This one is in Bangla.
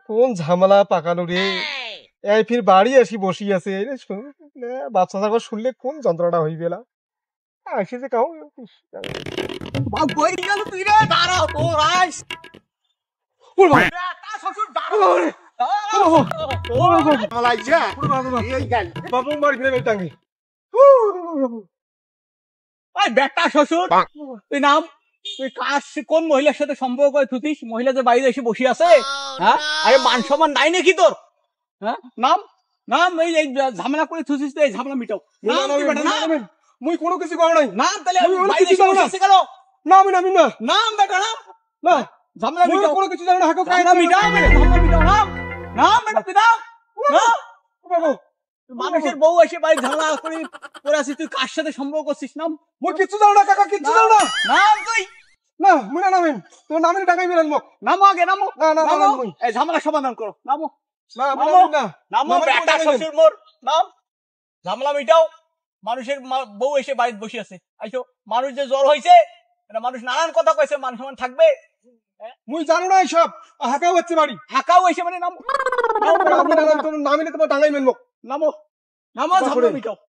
কোন ঝামেলা পাকানো রে। এই ফির বাড়ি আসি বসি আছে বাচ্চা থাকো শুনলে কোন যন্ত্রণা হইবে না আসে যে কাউ বই গেল তুই রে দাঁড়া তোর আইস শ্বশুর বাবু মার ফিরে টাঙ্গি বেটা শ্বশুর তুই নাম তুই কোন মহিলার সাথে সম্পর্ক করে থুতিস মহিলা যে বাইরে এসে বসে আছে হ্যাঁ আরে মান সম্মান নাই নাকি তোর হ্যাঁ নাম নাম এই ঝামেলা করে থুতিস তো এই ঝামেলা মিটাও নাম কি বেটা নাম মুই কোনো কিছু করো নাই নাম তাহলে আমি অনেক বাইরে কিছু এসে জানি না। বসে আছে কেন না আমি নামি না নাম বেটা নাম না ঝামেলা মুই মিটাও কোনো কিছু জানি না হাকো কাই ঝামেলা মিটাও বেটা ঝামেলা মিটাও নাম নাম বেটা তুই নাম নাম বাবু মানুষের বউ এসে বাড়ি ঝামেলা করে করে আসিস তুই কার সাথে সম্পর্ক করছিস নাম মুই কিছু জানি না কাকা কিছু জানি না নাম তুই না মুই না নামিন তোর নামিন টাকাই মিলান মুখ নামো আগে নামো না না না নামো মুই এই ঝামেলা সমাধান করো নামো না মুই নামো। নামিন না নামো নামো, বেটা নামো, শ্বশুর মোর নাম ঝামেলা মিটাও মানুষের বউ এসে বাড়িতে বসে আছে আইসো মানুষ যে জ্বর হয়েছে এটা মানুষ নানান কথা কইছে মান সম্মান থাকবে মুই জানো না সব হাকাও হচ্ছে বাড়ি হাকাও এসে মানে নামো তোর নামিনে তোমার টাকাই মিলবো নামো নামো বাবা ঝামেলা রে। মিটাও